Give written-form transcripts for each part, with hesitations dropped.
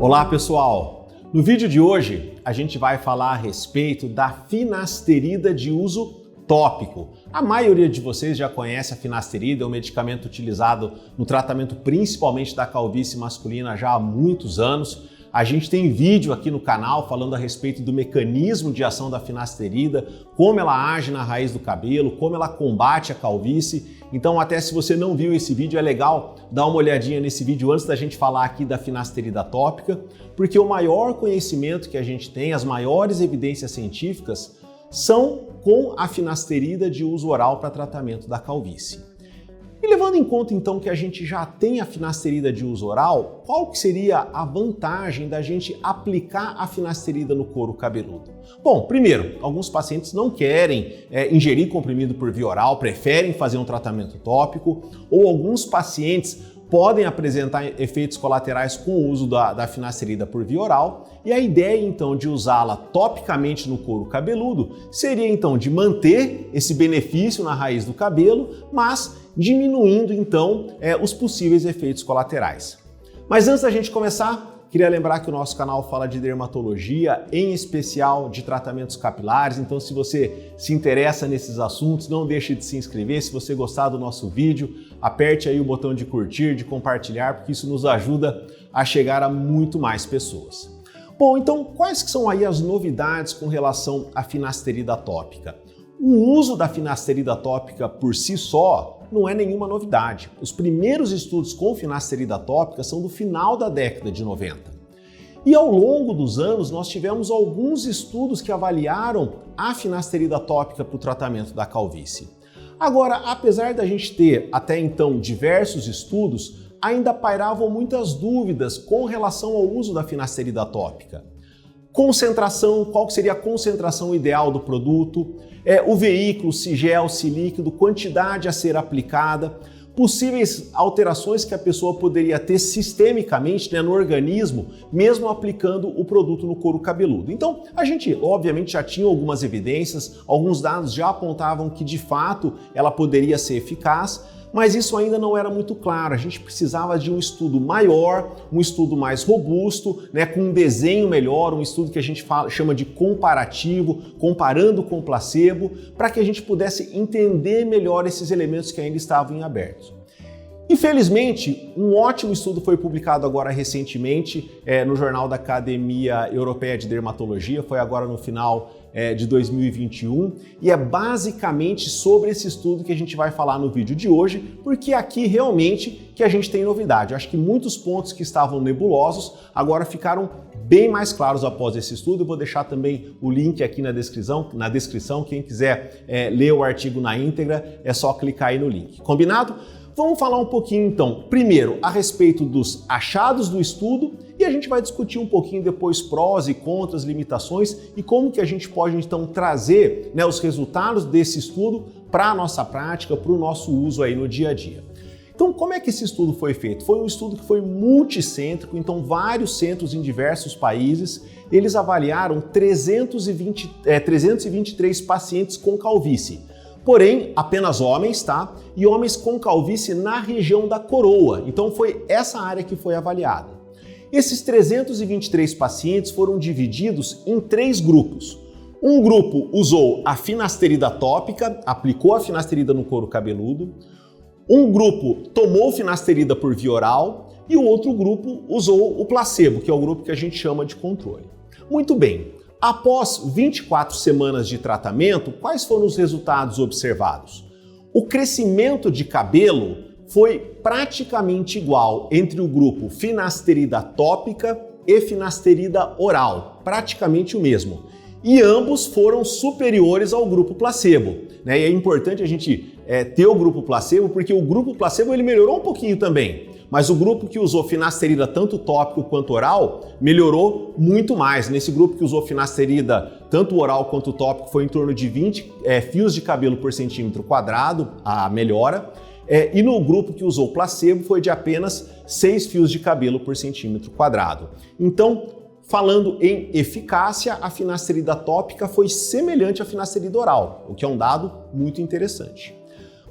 Olá pessoal! No vídeo de hoje a gente vai falar a respeito da finasterida de uso tópico. A maioria de vocês já conhece a finasterida, é um medicamento utilizado no tratamento principalmente da calvície masculina já há muitos anos. A gente tem vídeo aqui no canal falando a respeito do mecanismo de ação da finasterida, como ela age na raiz do cabelo, como ela combate a calvície. Então, até se você não viu esse vídeo, é legal dar uma olhadinha nesse vídeo antes da gente falar aqui da finasterida tópica, porque o maior conhecimento que a gente tem, as maiores evidências científicas, são com a finasterida de uso oral para tratamento da calvície. E levando em conta então que a gente já tem a finasterida de uso oral, qual que seria a vantagem da gente aplicar a finasterida no couro cabeludo? Bom, primeiro, alguns pacientes não querem ingerir comprimido por via oral, preferem fazer um tratamento tópico, ou alguns pacientes podem apresentar efeitos colaterais com o uso da finasterida por via oral, e a ideia então de usá-la topicamente no couro cabeludo seria então de manter esse benefício na raiz do cabelo, mas diminuindo então os possíveis efeitos colaterais. Mas antes da gente começar, queria lembrar que o nosso canal fala de dermatologia, em especial de tratamentos capilares, então se você se interessa nesses assuntos, não deixe de se inscrever. Se você gostar do nosso vídeo, aperte aí o botão de curtir, de compartilhar, porque isso nos ajuda a chegar a muito mais pessoas. Bom, então quais que são aí as novidades com relação à finasterida tópica? O uso da finasterida tópica por si só não é nenhuma novidade. Os primeiros estudos com finasterida tópica são do final da década de 90. E ao longo dos anos nós tivemos alguns estudos que avaliaram a finasterida tópica para o tratamento da calvície. Agora, apesar da gente ter até então diversos estudos, ainda pairavam muitas dúvidas com relação ao uso da finasterida tópica. Concentração, qual que seria a concentração ideal do produto, o veículo, se gel, se líquido, quantidade a ser aplicada, possíveis alterações que a pessoa poderia ter sistemicamente no organismo, mesmo aplicando o produto no couro cabeludo. Então, a gente obviamente já tinha algumas evidências, alguns dados já apontavam que de fato ela poderia ser eficaz, mas isso ainda não era muito claro. A gente precisava de um estudo maior, um estudo mais robusto, com um desenho melhor, um estudo que a gente chama de comparativo, comparando com placebo, para que a gente pudesse entender melhor esses elementos que ainda estavam em aberto. Infelizmente, um ótimo estudo foi publicado agora recentemente no Jornal da Academia Europeia de Dermatologia, foi agora no final de 2021, e é basicamente sobre esse estudo que a gente vai falar no vídeo de hoje, porque aqui realmente que a gente tem novidade. Eu acho que muitos pontos que estavam nebulosos agora ficaram bem mais claros após esse estudo. Eu vou deixar também o link aqui na descrição. Quem quiser ler o artigo na íntegra, é só clicar aí no link. Combinado? Vamos falar um pouquinho então, primeiro, a respeito dos achados do estudo, e a gente vai discutir um pouquinho depois prós e contras, limitações e como que a gente pode então trazer os resultados desse estudo para a nossa prática, para o nosso uso aí no dia a dia. Então, como é que esse estudo foi feito? Foi um estudo que foi multicêntrico, então vários centros em diversos países, eles avaliaram 323 pacientes com calvície. Porém, apenas homens, tá? E homens com calvície na região da coroa. Então foi essa área que foi avaliada. Esses 323 pacientes foram divididos em 3 grupos. Um grupo usou a finasterida tópica, aplicou a finasterida no couro cabeludo. Um grupo tomou finasterida por via oral e o outro grupo usou o placebo, que é o grupo que a gente chama de controle. Muito bem. Após 24 semanas de tratamento, quais foram os resultados observados? O crescimento de cabelo foi praticamente igual entre o grupo finasterida tópica e finasterida oral, praticamente o mesmo. E ambos foram superiores ao grupo placebo. E é importante a gente ter o grupo placebo, porque o grupo placebo ele melhorou um pouquinho também. Mas o grupo que usou finasterida tanto tópico quanto oral melhorou muito mais. Nesse grupo que usou finasterida tanto oral quanto tópico foi em torno de 20 fios de cabelo por centímetro quadrado, a melhora. E no grupo que usou placebo foi de apenas 6 fios de cabelo por centímetro quadrado. Então, falando em eficácia, a finasterida tópica foi semelhante à finasterida oral, o que é um dado muito interessante.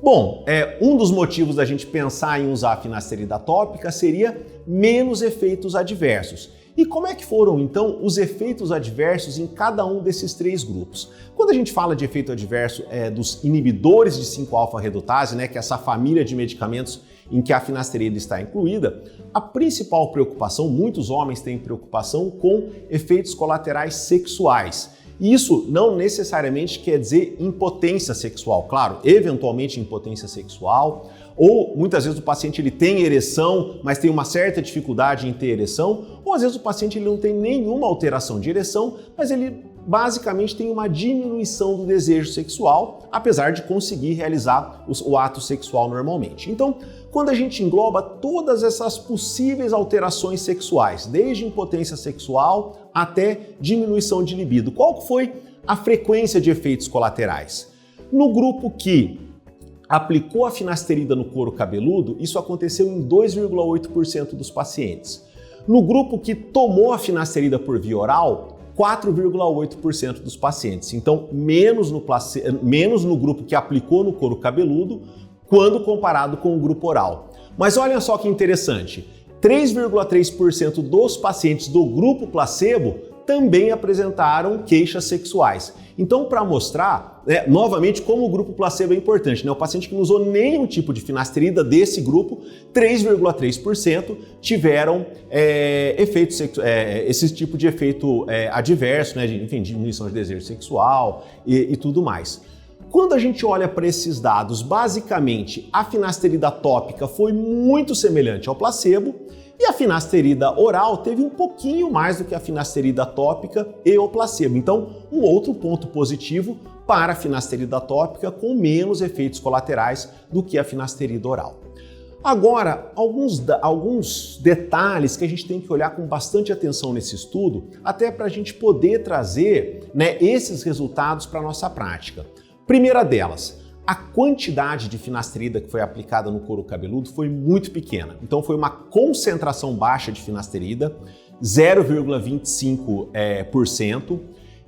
Bom, um dos motivos da gente pensar em usar a finasterida tópica seria menos efeitos adversos. E como é que foram, então, os efeitos adversos em cada um desses 3 grupos? Quando a gente fala de efeito adverso dos inibidores de 5-alfa-redutase, né, que é essa família de medicamentos em que a finasterida está incluída, a principal preocupação, muitos homens têm preocupação com efeitos colaterais sexuais. Isso não necessariamente quer dizer impotência sexual, claro, eventualmente impotência sexual, ou muitas vezes o paciente ele tem ereção, mas tem uma certa dificuldade em ter ereção, ou às vezes o paciente ele não tem nenhuma alteração de ereção, mas ele basicamente tem uma diminuição do desejo sexual, apesar de conseguir realizar o ato sexual normalmente. Então, quando a gente engloba todas essas possíveis alterações sexuais, desde impotência sexual até diminuição de libido, qual foi a frequência de efeitos colaterais? No grupo que aplicou a finasterida no couro cabeludo, isso aconteceu em 2,8% dos pacientes. No grupo que tomou a finasterida por via oral, 4,8% dos pacientes. Então, menos no grupo que aplicou no couro cabeludo, quando comparado com o grupo oral. Mas olha só que interessante, 3,3% dos pacientes do grupo placebo também apresentaram queixas sexuais. Então, para mostrar, novamente, como o grupo placebo é importante, o paciente que não usou nenhum tipo de finasterida desse grupo, 3,3% tiveram esse tipo de efeito adverso, enfim, diminuição de desejo sexual e tudo mais. Quando a gente olha para esses dados, basicamente, a finasterida tópica foi muito semelhante ao placebo e a finasterida oral teve um pouquinho mais do que a finasterida tópica e o placebo. Então, um outro ponto positivo para a finasterida tópica com menos efeitos colaterais do que a finasterida oral. Agora, alguns detalhes que a gente tem que olhar com bastante atenção nesse estudo, até para a gente poder trazer esses resultados para a nossa prática. Primeira delas, a quantidade de finasterida que foi aplicada no couro cabeludo foi muito pequena. Então foi uma concentração baixa de finasterida, 0,25%,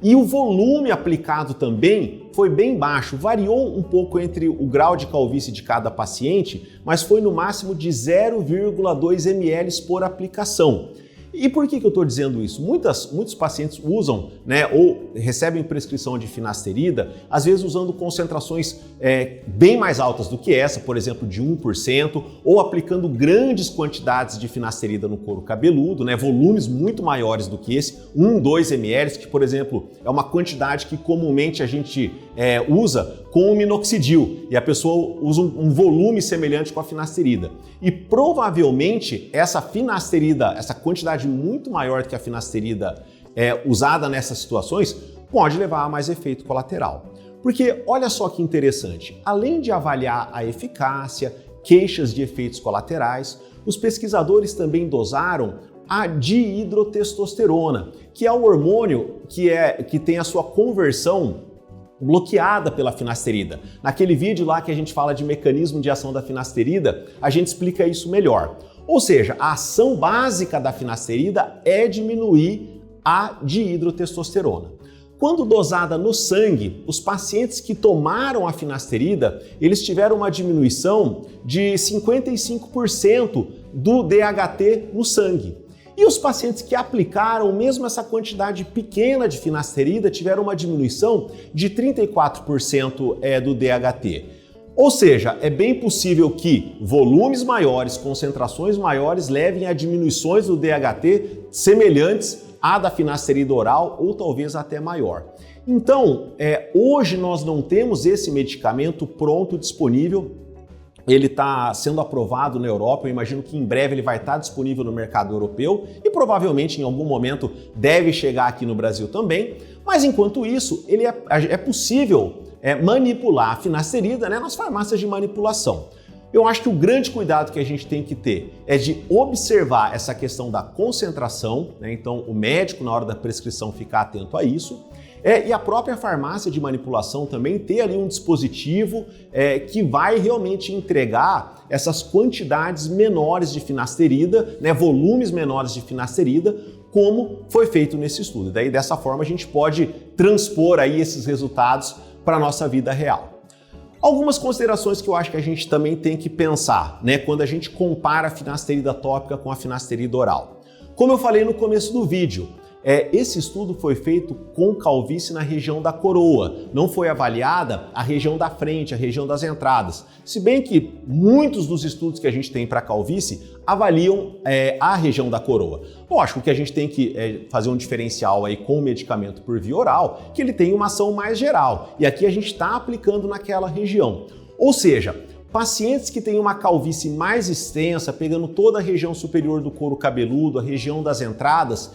e o volume aplicado também foi bem baixo, variou um pouco entre o grau de calvície de cada paciente, mas foi no máximo de 0,2 ml por aplicação. E por que eu estou dizendo isso? Muitos pacientes usam, ou recebem prescrição de finasterida, às vezes usando concentrações bem mais altas do que essa, por exemplo, de 1%, ou aplicando grandes quantidades de finasterida no couro cabeludo, volumes muito maiores do que esse, 1, 2 ml, que, por exemplo, é uma quantidade que comumente a gente usa com o minoxidil, e a pessoa usa um volume semelhante com a finasterida. E provavelmente essa finasterida, essa quantidade muito maior do que a finasterida usada nessas situações, pode levar a mais efeito colateral. Porque olha só que interessante, além de avaliar a eficácia, queixas de efeitos colaterais, os pesquisadores também dosaram a dihidrotestosterona, que é o hormônio que tem a sua conversão bloqueada pela finasterida. Naquele vídeo lá que a gente fala de mecanismo de ação da finasterida, a gente explica isso melhor. Ou seja, a ação básica da finasterida é diminuir a dihidrotestosterona. Quando dosada no sangue, os pacientes que tomaram a finasterida, eles tiveram uma diminuição de 55% do DHT no sangue. E os pacientes que aplicaram mesmo essa quantidade pequena de finasterida tiveram uma diminuição de 34% do DHT. Ou seja, é bem possível que volumes maiores, concentrações maiores levem a diminuições do DHT semelhantes à da finasterida oral ou talvez até maior. Então, hoje nós não temos esse medicamento pronto, disponível. Ele está sendo aprovado na Europa, eu imagino que em breve ele vai estar disponível no mercado europeu e provavelmente em algum momento deve chegar aqui no Brasil também, mas enquanto isso, ele é possível manipular a finasterida nas farmácias de manipulação. Eu acho que o grande cuidado que a gente tem que ter é de observar essa questão da concentração, então o médico na hora da prescrição ficar atento a isso, e a própria farmácia de manipulação também ter ali um dispositivo que vai realmente entregar essas quantidades menores de finasterida, volumes menores de finasterida, como foi feito nesse estudo. Daí dessa forma a gente pode transpor aí esses resultados para a nossa vida real. Algumas considerações que eu acho que a gente também tem que pensar, quando a gente compara a finasterida tópica com a finasterida oral. Como eu falei no começo do vídeo, esse estudo foi feito com calvície na região da coroa, não foi avaliada a região da frente, a região das entradas. Se bem que muitos dos estudos que a gente tem para calvície avaliam a região da coroa. Lógico que a gente tem que fazer um diferencial aí com o medicamento por via oral, que ele tem uma ação mais geral, e aqui a gente está aplicando naquela região. Ou seja, pacientes que têm uma calvície mais extensa, pegando toda a região superior do couro cabeludo, a região das entradas,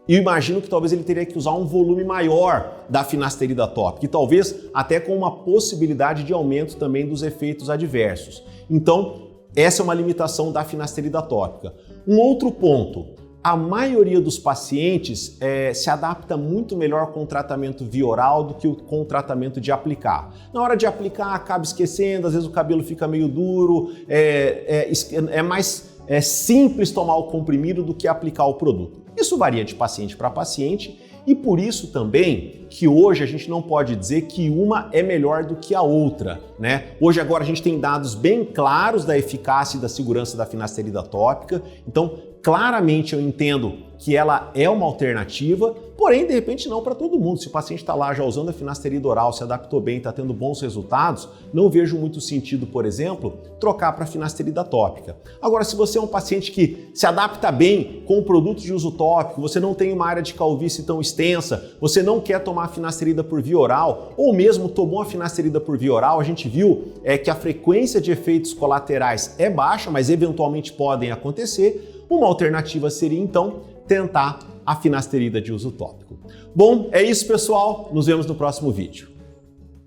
eu imagino que talvez ele teria que usar um volume maior da finasterida tópica e talvez até com uma possibilidade de aumento também dos efeitos adversos. Então, essa é uma limitação da finasterida tópica. Um outro ponto, a maioria dos pacientes se adapta muito melhor com o tratamento via oral do que com o tratamento de aplicar. Na hora de aplicar, acaba esquecendo, às vezes o cabelo fica meio duro, é mais simples tomar o comprimido do que aplicar o produto. Isso varia de paciente para paciente e por isso também que hoje a gente não pode dizer que uma é melhor do que a outra, né? Hoje agora a gente tem dados bem claros da eficácia e da segurança da finasterida tópica, então claramente eu entendo que ela é uma alternativa, porém de repente não para todo mundo. Se o paciente está lá já usando a finasterida oral, se adaptou bem, está tendo bons resultados, não vejo muito sentido, por exemplo, trocar para a finasterida tópica. Agora, se você é um paciente que se adapta bem com o produto de uso tópico, você não tem uma área de calvície tão extensa, você não quer tomar a finasterida por via oral, ou mesmo tomou a finasterida por via oral, a gente viu que a frequência de efeitos colaterais é baixa, mas eventualmente podem acontecer. Uma alternativa seria então tentar a finasterida de uso tópico. Bom, é isso, pessoal. Nos vemos no próximo vídeo.